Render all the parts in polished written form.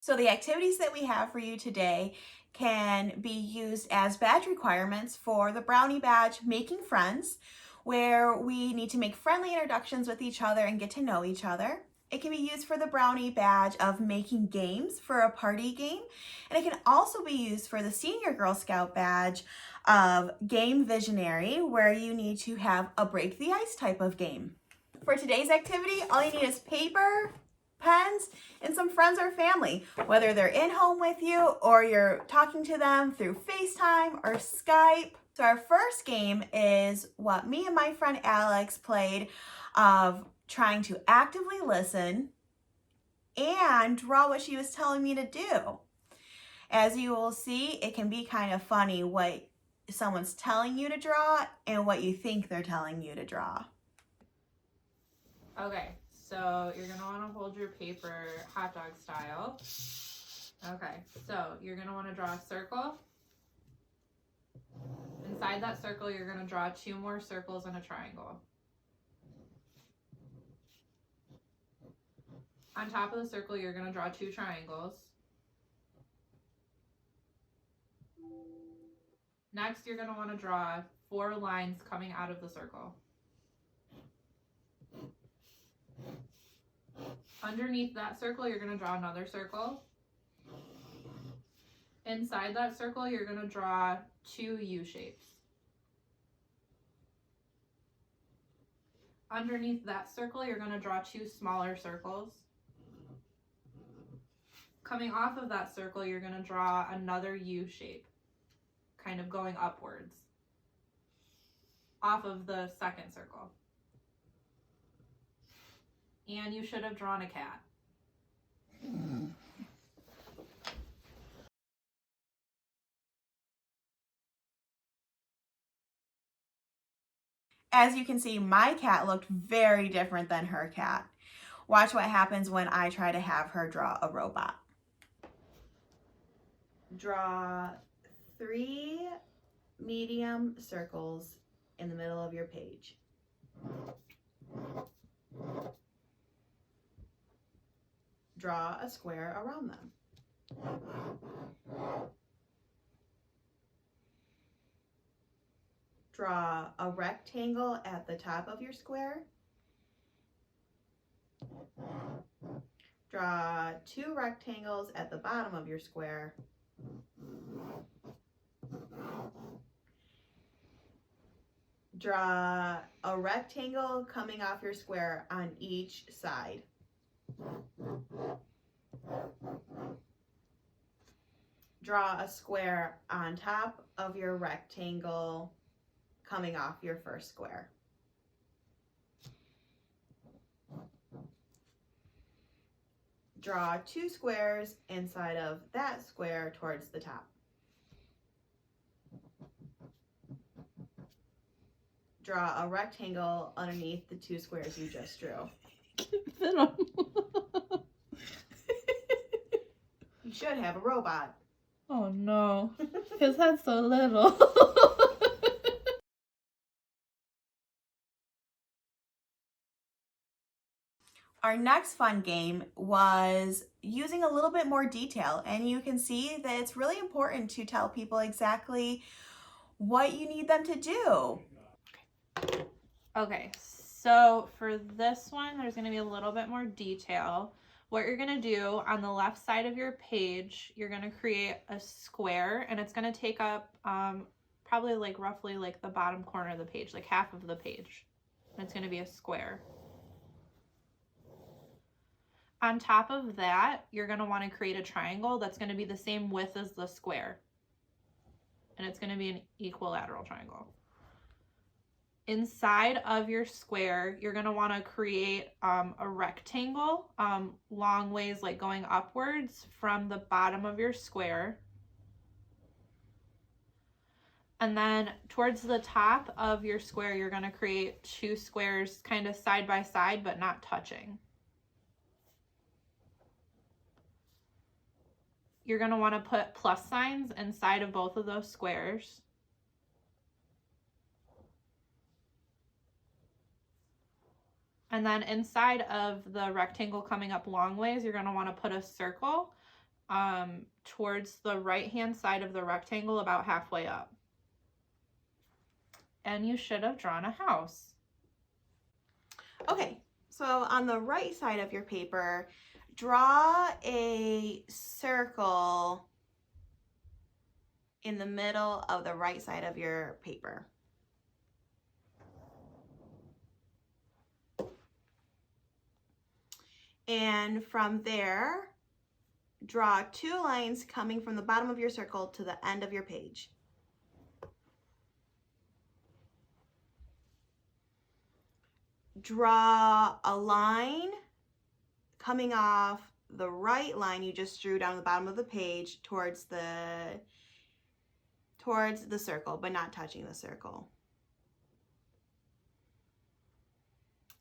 So the activities that we have for you today can be used as badge requirements for the Brownie badge Making Friends, where we need to make friendly introductions with each other and get to know each other. It can be used for the Brownie badge of Making Games for a party game, and it can also be used for the Senior Girl Scout badge of Game Visionary, where you need to have a break the ice type of game. For today's activity, all you need is paper, pens, and some friends or family, whether they're in home with you or you're talking to them through FaceTime or Skype. So our first game is what me and my friend Alex played of trying to actively listen and draw what she was telling me to do. As you will see, it can be kind of funny what someone's telling you to draw and what you think they're telling you to draw. Okay, so you're gonna wanna hold your paper hot dog style. Okay, so you're gonna wanna draw a circle. Inside that circle, you're gonna draw 2 more circles and a triangle. On top of the circle, you're gonna draw 2 triangles. Next, you're gonna wanna draw 4 lines coming out of the circle. Underneath that circle, you're gonna draw another circle. Inside that circle, you're gonna draw 2 U shapes. Underneath that circle, you're gonna draw 2 smaller circles. Coming off of that circle, you're gonna draw another U shape, kind of going upwards, off of the second circle. And you should have drawn a cat. As you can see, my cat looked very different than her cat. Watch what happens when I try to have her draw a robot. Draw 3 medium circles in the middle of your page. Draw a square around them. Draw a rectangle at the top of your square. Draw 2 rectangles at the bottom of your square. Draw a rectangle coming off your square on each side. Draw a square on top of your rectangle coming off your first square. Draw 2 squares inside of that square towards the top. Draw a rectangle underneath the 2 squares you just drew. You should have a robot. Oh no, his head's so little. Our next fun game was using a little bit more detail, and you can see that it's really important to tell people exactly what you need them to do. Okay, so for this one, there's going to be a little bit more detail. What you're going to do on the left side of your page, you're going to create a square, and it's going to take up probably like roughly like the bottom corner of the page, like half of the page. And it's going to be a square. On top of that, you're going to want to create a triangle that's going to be the same width as the square. And it's going to be an equilateral triangle. Inside of your square, you're going to want to create a rectangle long ways, like going upwards from the bottom of your square. And then towards the top of your square, you're going to create 2 squares kind of side by side, but not touching. You're going to want to put plus signs inside of both of those squares. And then inside of the rectangle coming up long ways, you're going to want to put a circle towards the right-hand side of the rectangle about halfway up. And you should have drawn a house. Okay, so on the right side of your paper, draw a circle in the middle of the right side of your paper. And from there, draw 2 lines coming from the bottom of your circle to the end of your page. Draw a line coming off the right line you just drew down the bottom of the page towards the circle, but not touching the circle.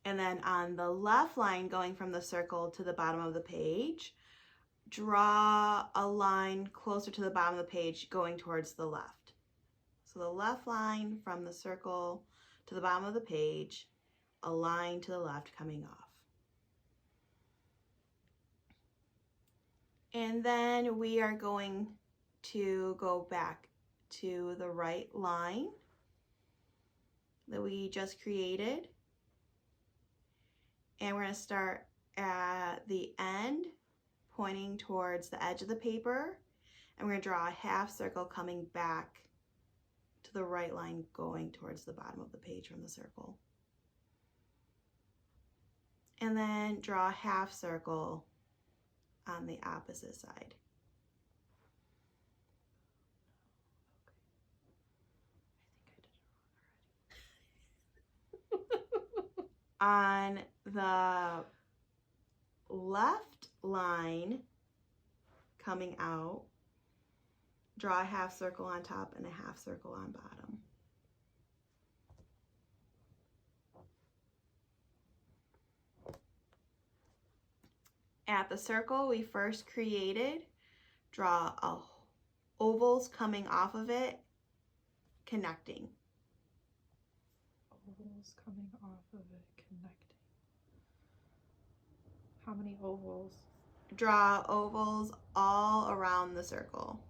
And then on the left line going from the circle to the bottom of the page, draw a line closer to the bottom of the page going towards the left. So the left line from the circle to the bottom of the page, a line to the left coming off. And then we are going to go back to the right line that we just created. And we're going to start at the end, pointing towards the edge of the paper. And we're going to draw a half circle coming back to the right line, going towards the bottom of the page from the circle. And then draw a half circle on the opposite side. On the left line coming out, draw a half circle on top and a half circle on bottom. At the circle we first created, draw ovals coming off of it, connecting. Ovals coming off of it, connecting. How many ovals? Draw ovals all around the circle.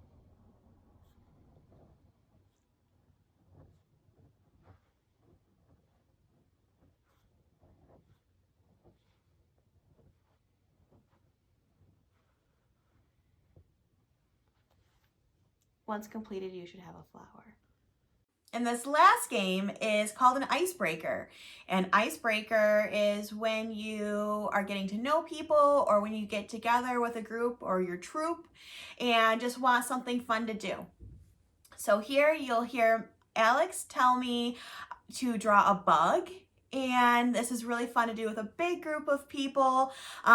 Once completed, you should have a flower. And this last game is called an icebreaker. An icebreaker is when you are getting to know people or when you get together with a group or your troop and just want something fun to do. So here you'll hear Alex tell me to draw a bug. And this is really fun to do with a big group of people.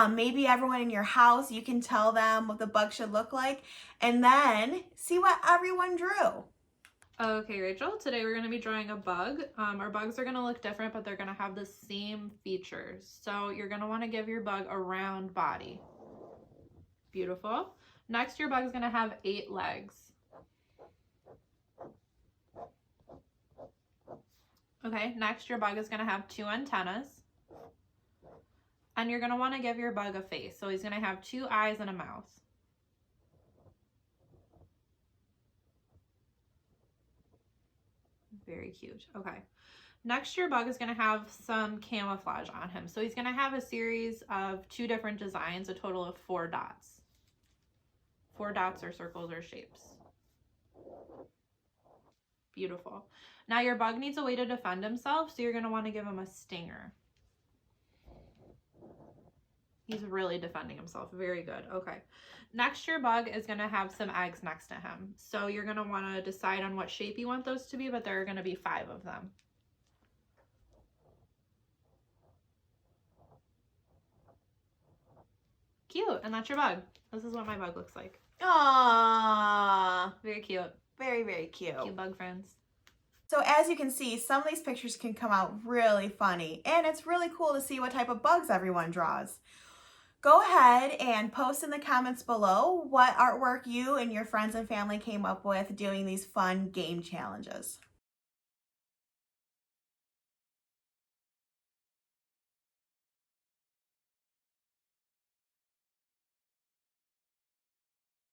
Maybe everyone in your house, you can tell them what the bug should look like and then see what everyone drew. Okay, Rachel, today we're going to be drawing a bug. Our bugs are going to look different, but they're going to have the same features. So you're going to want to give your bug a round body. Beautiful. Next, your bug is going to have 8 legs. Okay, next your bug is going to have 2 antennas. And you're going to want to give your bug a face. So he's going to have 2 eyes and a mouth. Very cute. Okay. Next, your bug is going to have some camouflage on him. So he's going to have a series of 2 different designs, a total of 4 dots. 4 dots or circles or shapes. Beautiful. Now your bug needs a way to defend himself, so you're going to want to give him a stinger. He's really defending himself. Very good. Okay. Next, your bug is going to have some eggs next to him. So you're going to want to decide on what shape you want those to be, but there are going to be 5 of them. Cute. And that's your bug. This is what my bug looks like. Aww. Very cute. Very, very cute. Cute bug friends. So as you can see, some of these pictures can come out really funny, and it's really cool to see what type of bugs everyone draws. Go ahead and post in the comments below what artwork you and your friends and family came up with doing these fun game challenges.